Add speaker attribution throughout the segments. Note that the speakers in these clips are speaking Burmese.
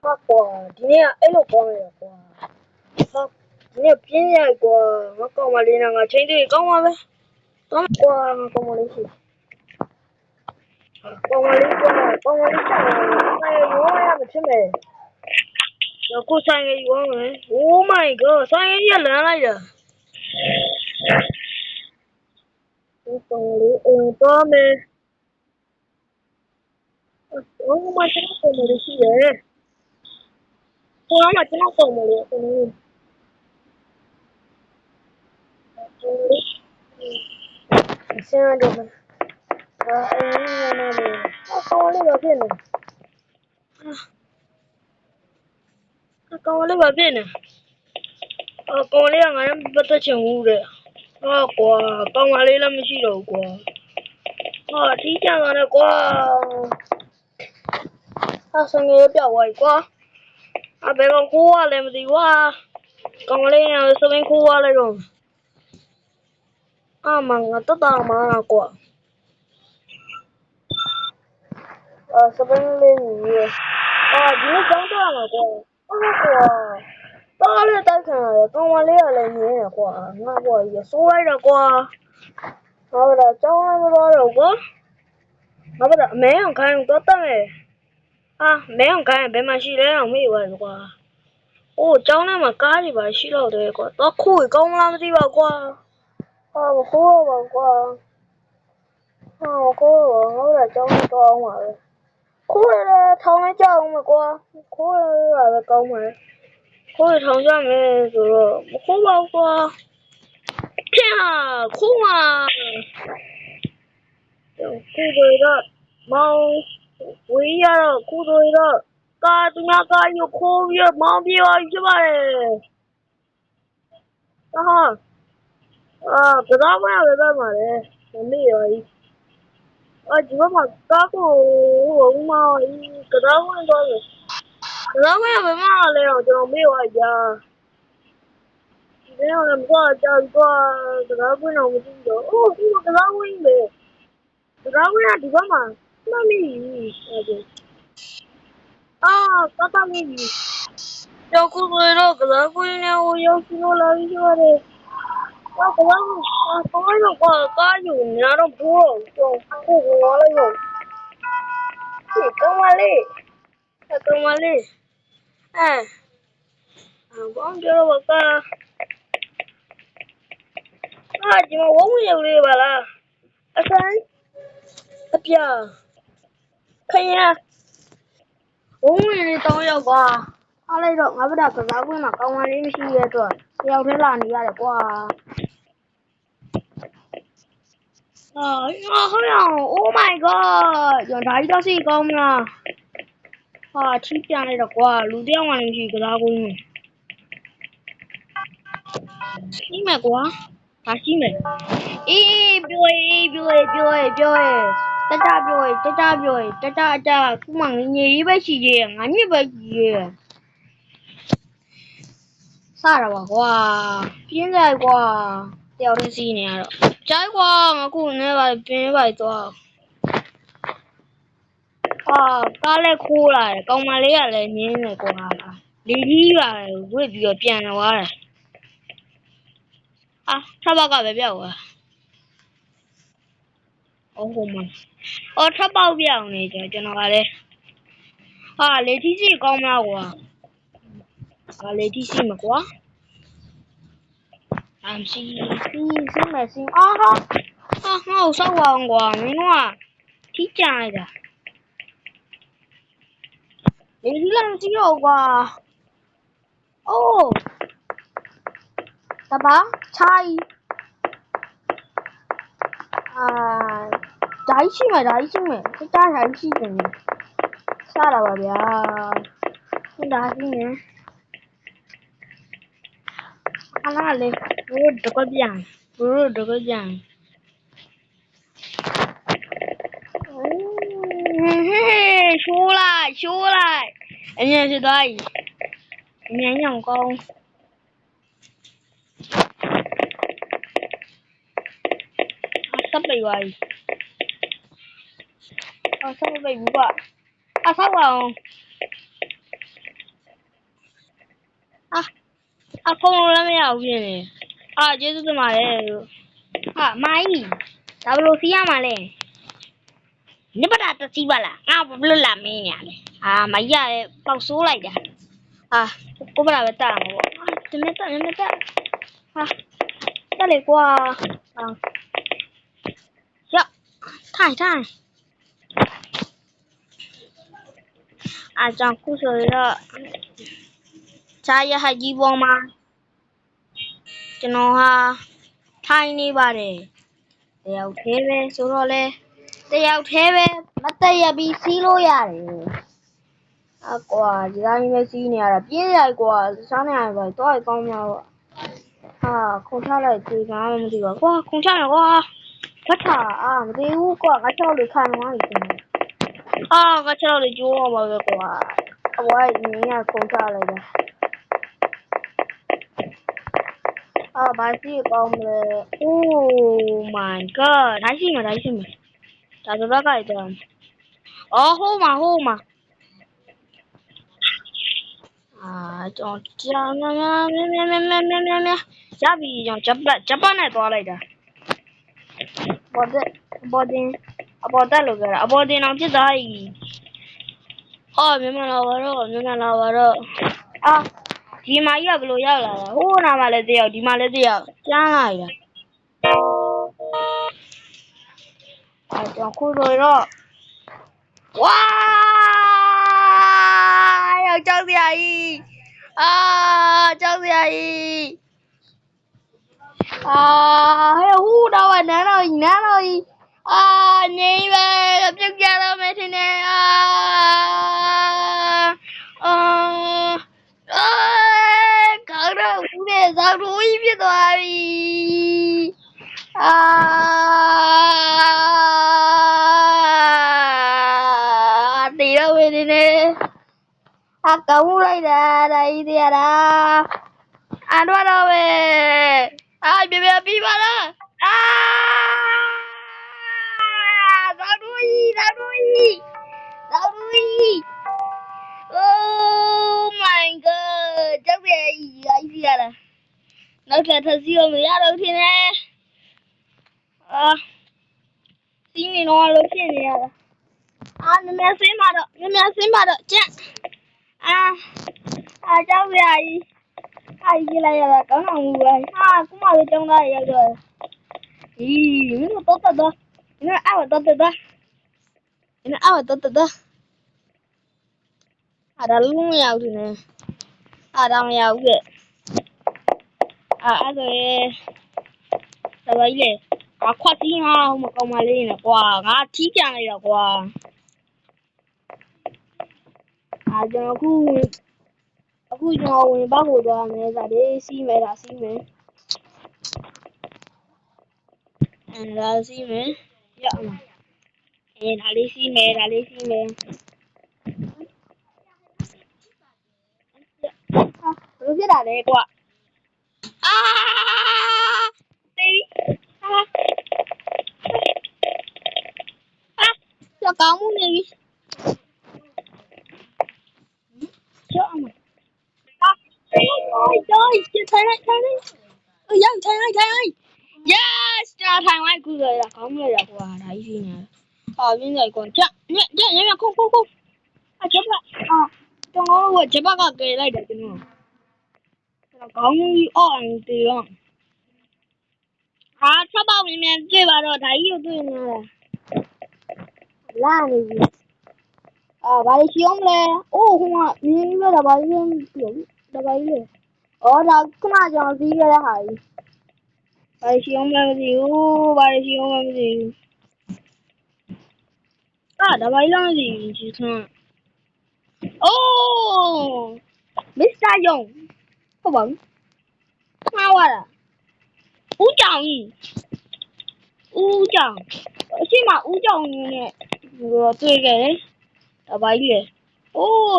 Speaker 1: Aqua, dia elo come aqua. Dia pinha aqua, no como ali na chende, como ve? Toma aqua, no como ali. Como ali, sai yo ya me chime. Yo ku sai yo me. Oh my god, sai ya lan lai da. Como ali, tome. Oh my god, como ali si ye. Como ma chima como ali. Xem được rồi. Em này con lấy vào bên này. Con lấy vào bên này. Con lấy ngày em bắt đầu chừng ngủ rồi. Quả con mà lấy làm gì đâu quả. Thì chẳng là quả. Sao nghe biểu vậy quả. Bé con cua làm gì quá. Con lấy sao bên cua lại rồi. Mà tất cả mà quả. Sao bên lên gì. Chỉ nó giống cho mà quả. Quả. Đó là tại sao con mà lấy lại nhẹ quả. Nó quả giờ số ấy là quả. Bây giờ cháu nó bao đâu quá. Bây giờ mấy thằng khai tốt tâm này. Mấy thằng khai bé mà xí đấy không biết vậy quả. Cháu này mà cá thì phải xí đâu đấy quả. Đó khui công làm gì vào quả. Mà khui vào quả. Mà khui vào bây giờ cháu nó cho ông mà. Khui là thằng ấy cho ông mà quả. Khui là công mà. Khui thằng cho mẹ rồi. Khui vào quả. Thiên à, khui mà. Khu rồi đó. Mau. Quý giờ khu rồi đó. Cả tụi nhà cả nhiều khu giờ mau đi vào chứ bà này. Cái đó mới là cái mà này. Không biết rồi. Chỉ có mặt các cũng mau. Cái đó mới có rồi. Cái đó mới là cái mà này rồi. Chứ không biết rồi giờ. Nếu làm sao cho cái đó mới nào mà tin được. Cái đó mới về. Cái đó mới là chỉ có mà. Nó đi. Có tao đi. Yo khu rồi đó. Cái đó mới nào. Yo khu rồi là cái gì vậy. Cái đó có nó có dùng nhà nó bùa. Yo khu rồi là dùng. Thì công mà đi. Công mà đi. Bóng cho bà ca. Chỉ mà uống nhiều đi bà là. Sao? Ấp giờ. Khay nha. Uống đi tôi đâu qua. Lấy được ngã bắt đầu cái giáo mà công an đi xí về rồi. Theo thế là đi ra được qua. Oh my god. Giờ thấy đó gì không nè. Chít chàng này được qua. Lũ đeo mà làm gì cái giáo này. Xí mẹ quá. Xí mẹ. Biểu ơi. Cha. Cũng bằng nhí với chị gì. Ngắn như vậy gì. Sao rồi qua. Phiên dài qua. Đeo thế gì nè. Trái qua mà cũng nè bà phiên vậy thôi. Cá lê khu lại. Công mà lấy lại nhìn này qua. Đi đi lại. Với biểu biển là quá này. Sao bà cả bé biểu à. Không mà. Sao bao biểu này cho nó vào đây. Lấy tí gì con nào quá. Lấy tí gì mà quá. Làm gì mà xin. Ngầu sao hoàng quá mấy nó. Tí chai ra. Lấy tí làm gì đâu quá. Ta bá chai. Đáy chứ mày. Cái chai đáy chứ mày. Sao là bà bè. Không đá chứ nhé. Lên. Được có biển. Chú lại. Anh nghe từ đây. Anh nghe nhầm con. Sắp bị vậy. Sắp bị bụng ạ. Sắp vào. ခုံလုံးလည်းမရဘူးဖြစ်နေကျေးဇူးတင်ပါတယ်လို့မိုင်းဒါဘလို့စီးရမှာလဲနိပတာတစီးပါလားငါဘလို့လာမင်းညာလဲမရရဲ့ပေါက်ဆိုးလိုက်တာကိုပလာပဲတာမှာပေါ့တမက်တက်တက်လေကွာရထိုင်ကြောင့်ခုဆိုတော့ဈာရဟကြီးပေါ်မှာကျွန်တော်ဟာထိုင်နေပါတယ်တယောက်သေးပဲဆိုတော့လေတယောက်သေးပဲမတက်ရပြီးစီးလို့ရတယ်ကွာဒီတိုင်းပဲစီးနေရတာပြင်းလိုက်ကွာစားနေရပါတော့ကောင်းများတော့ခုံချလိုက်ဒီကမှမသိပါကွာခုံချရကွာဖတ်တာမသိဘူးကွာငါချောက်လို့ခံသွားပြီငါချောက်လို့ကျိုးအောင်ပါပဲကွာအဝိုင်းနေရခုံချလိုက်တာဘာစီကောင်းလဲ Oh my god ဒါရှိမှာဒါဆိုတော့ကြိုက်တယ်ဟိုးမှာကျွန်တော်ကြာများရပြီကျွန်တော်ဂျပန်နဲ့သွားလိုက်တာအပေါ်တက်လို့ကြတာအပေါ်တင်အောင်ဖြစ်သွားပြီမြန်မာလာပါတော့ဒီမကြီးကဘယ်လိုရောက်လာလဲဟိုးနာမှာလည်းတယောက်ဒီမှာလည်းတယောက်ကျန်းလာရကျွန်တော်ခုဆိုတော့ဝါရောက်ကြောက်စရာကြီးကြောက်စရာကြီးဟိုးတော့နန်းတော်ကြီးငြိမ်းပဲပြုတ်ကြတော့မယ်ထင်တယ်ကောင်းတော့ဦးနဲ့ဇောက်ထိုးကြီးဖြစ်သွားပြီတီတော့ဝေနေနေကောင်းလိုက်တာဒါကြီးတရားတော့ပဲပြပြီးပါလားဇောက်ထိုးကြီး Oh my god ကြောက်ရကြီးရလားနောက်ထပ်စီးမရတော့ထင်တယ်စီးနေတော့လို့ဖြစ်နေရတာနည်းဆင်းပါတော့ကြက်ကြောက်ရကြီးကြီးလိုက်ရတာကောင်းအောင်ပဲခုမှလည်းကြောင်းသားရောက်တော့မင်းတို့တော့မင်းအောက်တော့ဒါလုံးမရောက်ဘူးနဲ့ဒါမရောက်ဘူးအဲ့ဒါရဲ့တပည့်လေခွက်ကြီးငါမကောင်းမလေးနဲ့ကွာငါထီးပြန်လိုက်တော့ကွာကျွန်တော်အခုကျွန်တော်ဝင်ပေါက်ကိုသွားမယ်ဒါလေးစီးမယ်ရအောင်ဒါစီးမယ်ဒါလေးစီးမယ်ဘယ်လိုဖြစ်တာလဲကွာကောင်းမှုနေပြီကြောက်အောင်ထိုင်လိုက် yes ထိုင်လိုက်ကူရတာကောင်းမလားကွာဒါကြီးနေပြင်းလိုက်ကွာညခုံဂျပကျွန်တော်ကဂျပကကယ်လိုက်တယ်ကျွန်တော်ကောင်းကြီးအောင်တေးတော့ချက်ပေါက်မြင်တွေ့ပါတော့ဒါကြီးကိုတွေ့နေတာလာနေပြီဘာလို့ရှိအောင်လဲဟိုကမြင်းရတာဘာလို့ပြုတ်ဒါပါလေဒါခုနကျွန်တော်စီးရတဲ့ဟာကြီးဘာလို့ရှိအောင်လဲမသိဘူးဒါပါလုံးမသိဘူးဒီဆုံးမစ္စတာယုံဟုတ်ပါဘူးမှားသွားတာဦးကြောင်အရှိမဦးကြောင်နဲ့တွေ့ခဲ့တယ်ဒါပါကြီးလေ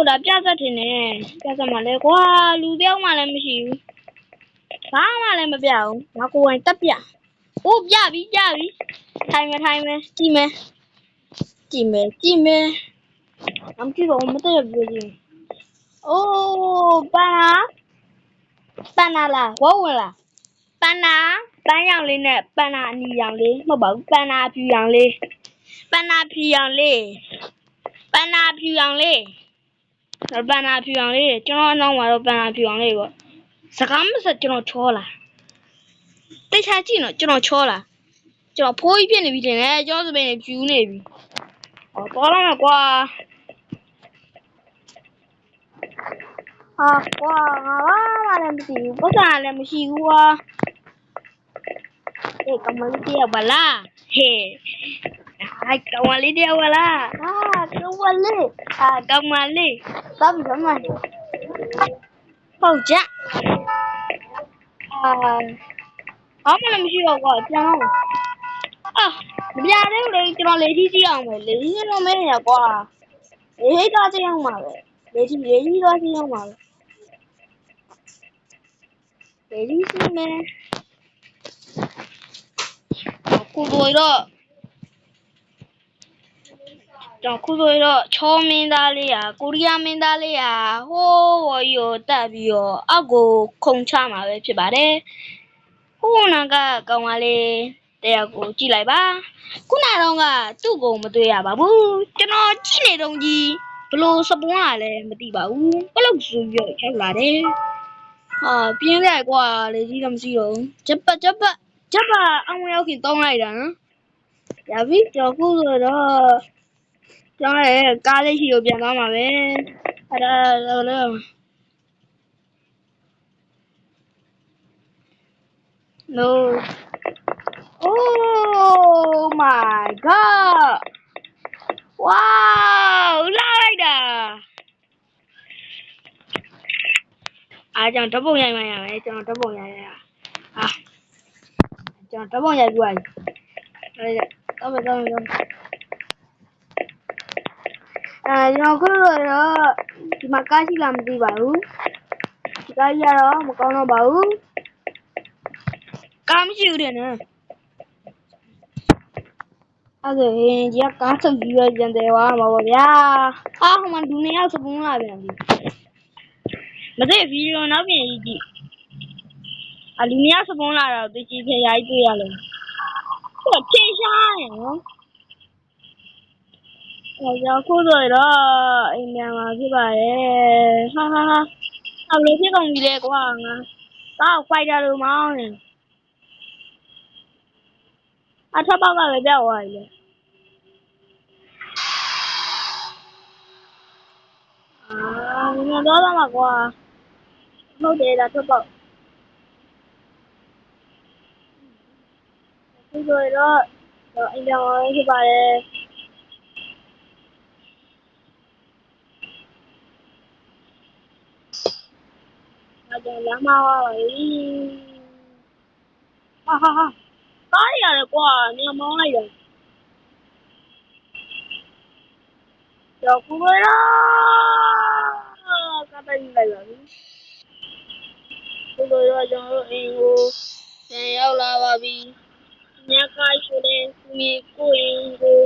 Speaker 1: ဒါပြသက်တင်နေပြသက်မှလည်းကွာလူတယောက်မှလည်းမရှိဘူးဘာမှလည်းမပြဘူးငါကိုယ်တိုင်တက်ပြပြပြီထိုင်မယ်ကြည့်မယ်I'm too old to be panache ပန်နာလားဝဝလားပန်နာပန်းရောင်လေးနဲ့ပန်နာအနီရောင်လေးမဟုတ်ပါဘူးပန်နာဖြူရောင်လေးပန်နာဖြူရောင်လေးပန်နာဖြူရောင်လေးပန်နာဖြူရောင်လေးကျွန်တော်နောက်မှာတော့ပန်နာဖြူရောင်လေးပေါ့စကားမစကျွန်တော်ချောလာတိတ်ချကြည့်နော်ကျွန်တော်ချောလာကျွန်တော်ဖိုးကြီးဖြစ်နေပြီတင်တယ်ကျွန်တော်စပင်းနေဖြူနေပြီသွားလာမယ်ကွာကွာငါဘာမှလည်းမသိဘူးပတ်စံလည်းမရှိဘူးကွာကမလေးတယောက်ပါလားဟဲ့ကမလေးတယောက်ပါလားကမလေးကမလေးတောက်ပြီးတော့မှဟုတ်ကြဘာမှလည်းမရှိတော့ကွာပြန်တော့မပြသေးဘူးလေကျွန်တော်လေကြီးကြည့်အောင်ပဲလေကြီးတော့မဲရကွာလေကားကြည့်အောင်ပါပဲလေကြီးတော့ကြည့်အောင်ပါပဲလေကြီးစီမဲခုဆိုတော့ချောမင်းသားလေးကိုရီးယားမင်းသားလေးဟိုးဝေါ်ကြီးကိုတက်ပြီးတော့အောက်ကိုခုန်ချမှာပဲဖြစ်ပါတယ်ဟိုးနာကကောင်မလေးတယောက်ကိုကြည့်လိုက်ပါခုနတော့ကသူ့ကိုမတွေ့ရပါဘူးကျွန်တော်ကြည့်နေတော့ကြီးဘလို့စပွန်းကလည်းမသိပါဘူးဘလို့ဆိုပြီးရောက်လာတယ်ပြင်းလိုက်ကွာလေကြီးတော့မရှိတော့ဂျပ်ပတ်အောင်ရောက်ခင်တောင်းလိုက်တာနော်ရပြီကျွန်တော်ခုဆိုတော့ကျွန်တော်ရဲ့ကားလေးရှိကိုပြန်သွားမှာပဲအဲ့ဒါလည်း no oh my god wow လာလိုက်တာကျွန်တော်ဓပုံရိုက်မှရမယ်ကျွန်တော်ဓပုံရိုက်ရကျွန်တော်ဓပုံရိုက်ပြီးသွားပြီတော့ကျွန်တော်ခုတော့ဒီမှာကားရှိလားမသိပါဘူးဒီကားကြီးကတော့မကောင်းတော့ပါဘူးကားမရှိဘူးတဲ့နော်အဲ့ဒါရင်ကြီးကကားထုတ်ပြီးတော့ကျန်တယ်ဝါမှာပေါ့ဗျာဟိုမှာဒူနေရောက်စပွန်းလာပြန်ပြီမသိဗီဒီယိုနောက်ပြန်ကြည့်လူနေရောက်စပွန်းလာတော့တကြီးခရိုက်တွေ့ရလို့ဟိုချေရှားရနော်ကျွန်တော်ခုဆိုတော့အိမ်ပြန်มาဖြစ်ပါတယ်ဟာဘယ်လိုဖြစ်ကုန်ပြီလဲကွာငါတောက်ဖိုက်တာလို့မောင်းနေထပ်ပေါက်ကလည်းပြောက်သွားပြီလေငါတော့လာမှာကွာဟုတ်တယ်လားထပ်ပေါက်ခုဆိုတော့အိမ်ပြန်มาဖြစ်ပါတယ်လမ်းမပါပြီကားရတယ်ကွာညမောင်းလိုက်တယ်ကျော်ကူရကားတိုင်းလိုက်ပါပြီဒီလိုရကျွန်တော်အိမ်ကိုပြန်ရောက်လာပါပြီညကားရှိတဲ့မိကိုအိမ်ကို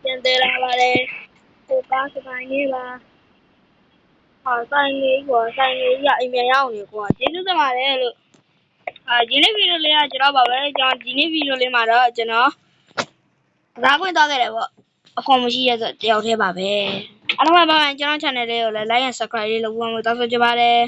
Speaker 1: ပြန်တယ်လာပါတယ်ကိုကားစပိုင်းနေပါဆိုင်ကြီးကွာဆိုင်ကြီးကအိမ်ပြန်ရောက်နေကွာကျေးဇူးတင်ပါတယ်လို့ဒီနေ့ဗီဒီယိုလေးကကျွန်တော်ပါပဲကျွန်တော်ဒီနေ့ဗီဒီယိုလေးမှာတော့ကျွန်တော်ဒါခွင့်သွားခဲ့တယ်ပေါ့အခွန်မရှိရဆိုတယောက်တည်းပါပဲအားလုံးပါပါကျွန်တော် channel လေးကိုလည်း like and subscribe လေးလုပ်ဖို့တောင်းဆိုချင်ပါတယ်